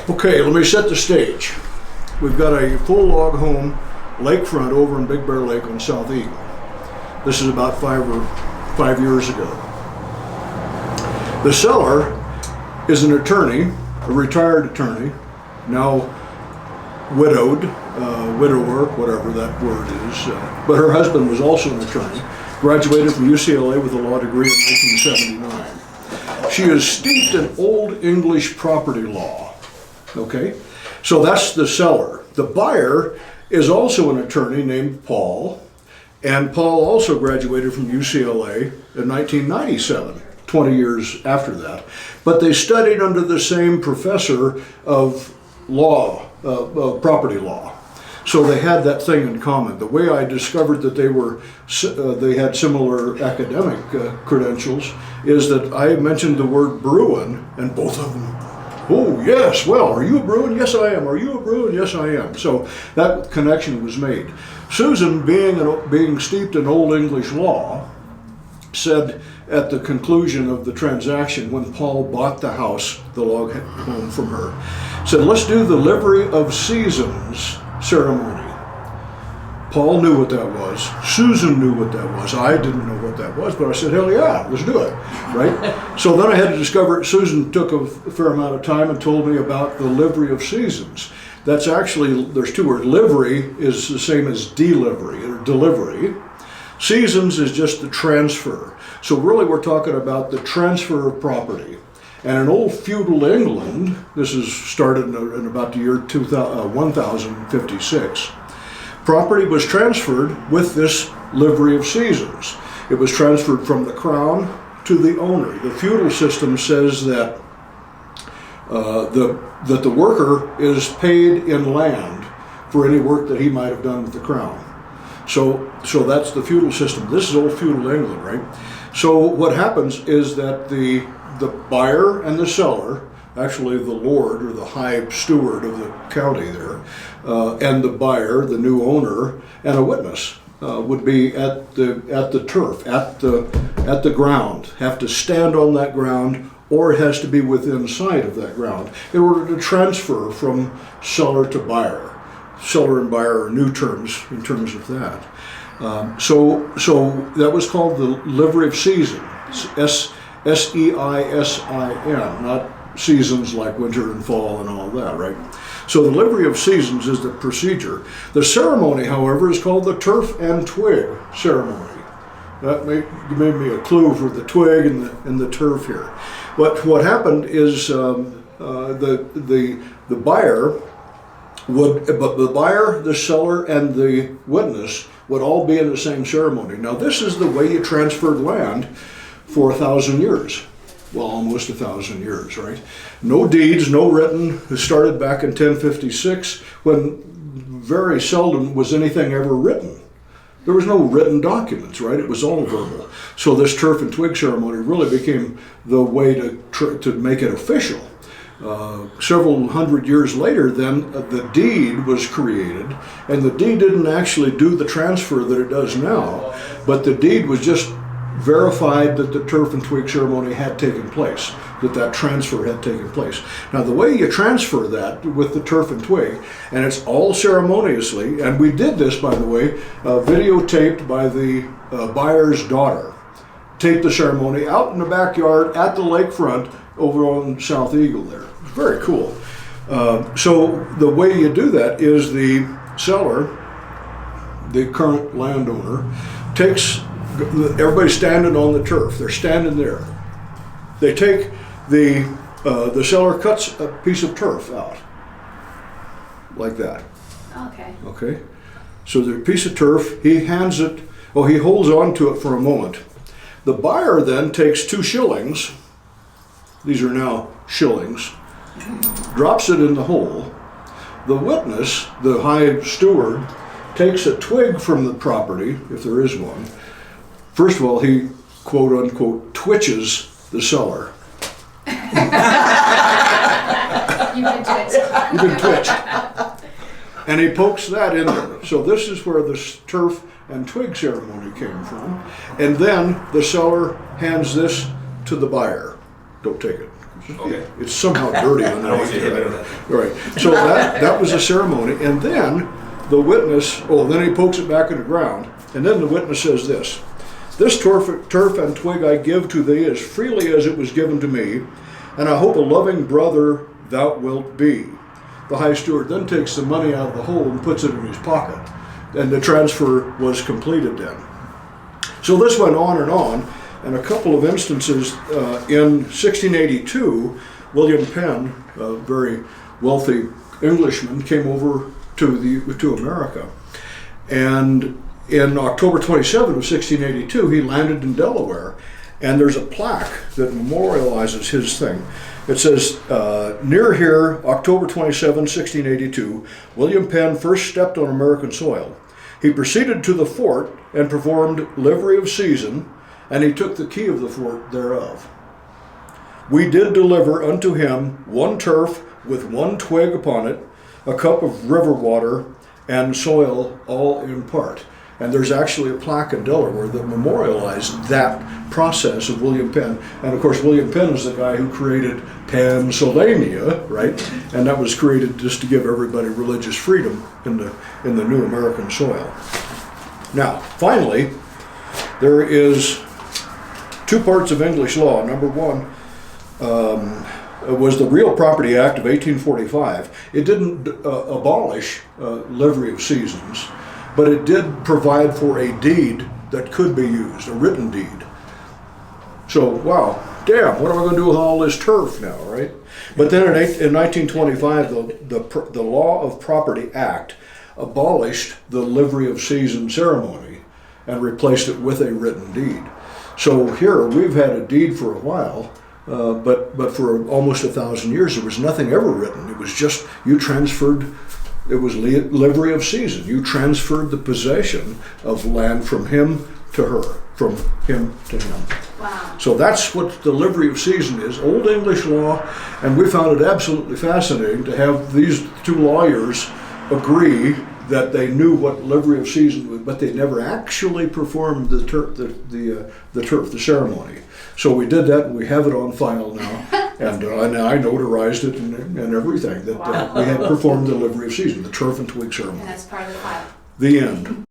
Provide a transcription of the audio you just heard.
Okay, let me set the stage. We've got a full log home, lakefront over in Big Bear Lake on South Eagle. This is about 5 years ago. The seller is an attorney, a retired attorney, now widowed, widower, whatever that word is. But her husband was also an attorney, graduated from UCLA with a law degree in 1979. She is steeped in Old English property law. Okay, so that's the seller. The buyer is also an attorney named Paul, and Paul also graduated from UCLA in 1997, 20 years after that. But they studied under the same professor of law, property law. So they had that thing in common. The way I discovered that they had similar academic credentials is that I mentioned the word Bruin, and both of them, oh yes, well, are you a Bruin? Yes, I am. Are you a Bruin? Yes, I am. So that connection was made. Susan, being steeped in Old English law, said at the conclusion of the transaction, when Paul bought the house, the log home from her, said, let's do the Livery of Seisins ceremony. Paul knew what that was. Susan knew what that was. I didn't know what that was, but I said, hell yeah, let's do it, right? So then I had to discover, Susan took a fair amount of time and told me about the Livery of Seisins. That's actually, there's two words. Livery is the same as delivery or delivery. Seisins is just the transfer. So really we're talking about the transfer of property. And in old feudal England, this is started in about the year 1056, property was transferred with this Livery of Seisins. It was transferred from the crown to the owner. The feudal system says that the worker is paid in land for any work that he might have done with the crown. So that's the feudal system. This is old feudal England, right? So what happens is that the buyer and the seller, actually the lord or the high steward of the county there, and the buyer, the new owner, and a witness would be at the turf, at the ground, have to stand on that ground, or it has to be within sight of that ground in order to transfer from seller to buyer. Seller and buyer are new terms in terms of that. So that was called the Livery of Seisin, S-E-I-S-I-N, not seasons like winter and fall and all that, right? So the Livery of Seisins is the procedure. The ceremony, however, is called the turf and twig ceremony. That made me a clue for the twig and the turf here. But what happened is the buyer the buyer, the seller, and the witness would all be in the same ceremony. Now this is the way you transferred land for 1,000 years. Well, almost 1,000 years, right? No deeds, no written. It started back in 1056 when very seldom was anything ever written. There was no written documents, right? It was all verbal. So this turf and twig ceremony really became the way to make it official. Several hundred years later, then the deed was created, and the deed didn't actually do the transfer that it does now, but the deed was just verified that the turf and twig ceremony had taken place, that transfer had taken place. Now the way you transfer that with the turf and twig, and it's all ceremoniously, and we did this, by the way, videotaped by the buyer's daughter, taped the ceremony out in the backyard at the lakefront over on South Eagle there. Very cool. So the way you do that is the seller, the current landowner, takes, everybody's standing on the turf. They're standing there. They take the seller cuts a piece of turf out, like that. Okay. Okay. So the piece of turf, he hands it, he holds on to it for a moment. The buyer then takes 2 shillings, these are now shillings, drops it in the hole. The witness, the high steward, takes a twig from the property, if there is one. First of all, he, quote unquote, twitches the seller. You can twitch. You can twitch. And he pokes that in there. So this is where the turf and twig ceremony came from. And then the seller hands this to the buyer. Don't take it, because Okay. It's somehow dirty on I the don't want you to hit me name. with that. Right. So that was a ceremony, and then the witness. Oh, then he pokes it back in the ground, and then the witness says this: "This turf and twig I give to thee as freely as it was given to me, and I hope a loving brother thou wilt be." The high steward then takes the money out of the hole and puts it in his pocket, and the transfer was completed then. So this went on, and a couple of instances in 1682, William Penn, a very wealthy Englishman, came over to America, and in October 27 of 1682, he landed in Delaware, and there's a plaque that memorializes his thing. It says, "Near here, October 27, 1682, William Penn first stepped on American soil. He proceeded to the fort and performed livery of Seisin, and he took the key of the fort thereof. We did deliver unto him one turf with one twig upon it, a cup of river water, and soil all in part." And there's actually a plaque in Delaware that memorialized that process of William Penn. And of course, William Penn is the guy who created Pennsylvania, right? And that was created just to give everybody religious freedom in the new American soil. Now, finally, there is two parts of English law. Number one was the Real Property Act of 1845. It didn't abolish livery of seasons, but it did provide for a deed that could be used, a written deed. So, wow, damn, what am I going to do with all this turf now, right? But then in 1925, the Law of Property Act abolished the Livery of Seisin ceremony and replaced it with a written deed. So here, we've had a deed for a while, but for almost 1,000 years, there was nothing ever written. It was just, you transferred. It was livery of Seisin. You transferred the possession of land from him to her, from him to him. Wow. So that's what the livery of Seisin is, Old English law, and we found it absolutely fascinating to have these two lawyers agree that they knew what livery of Seisin was, but they never actually performed the turf, the ceremony. So we did that, and we have it on file now, and I notarized it and everything, that we had performed the livery of Seisin, the turf and twig ceremony. And that's part of the file. The end.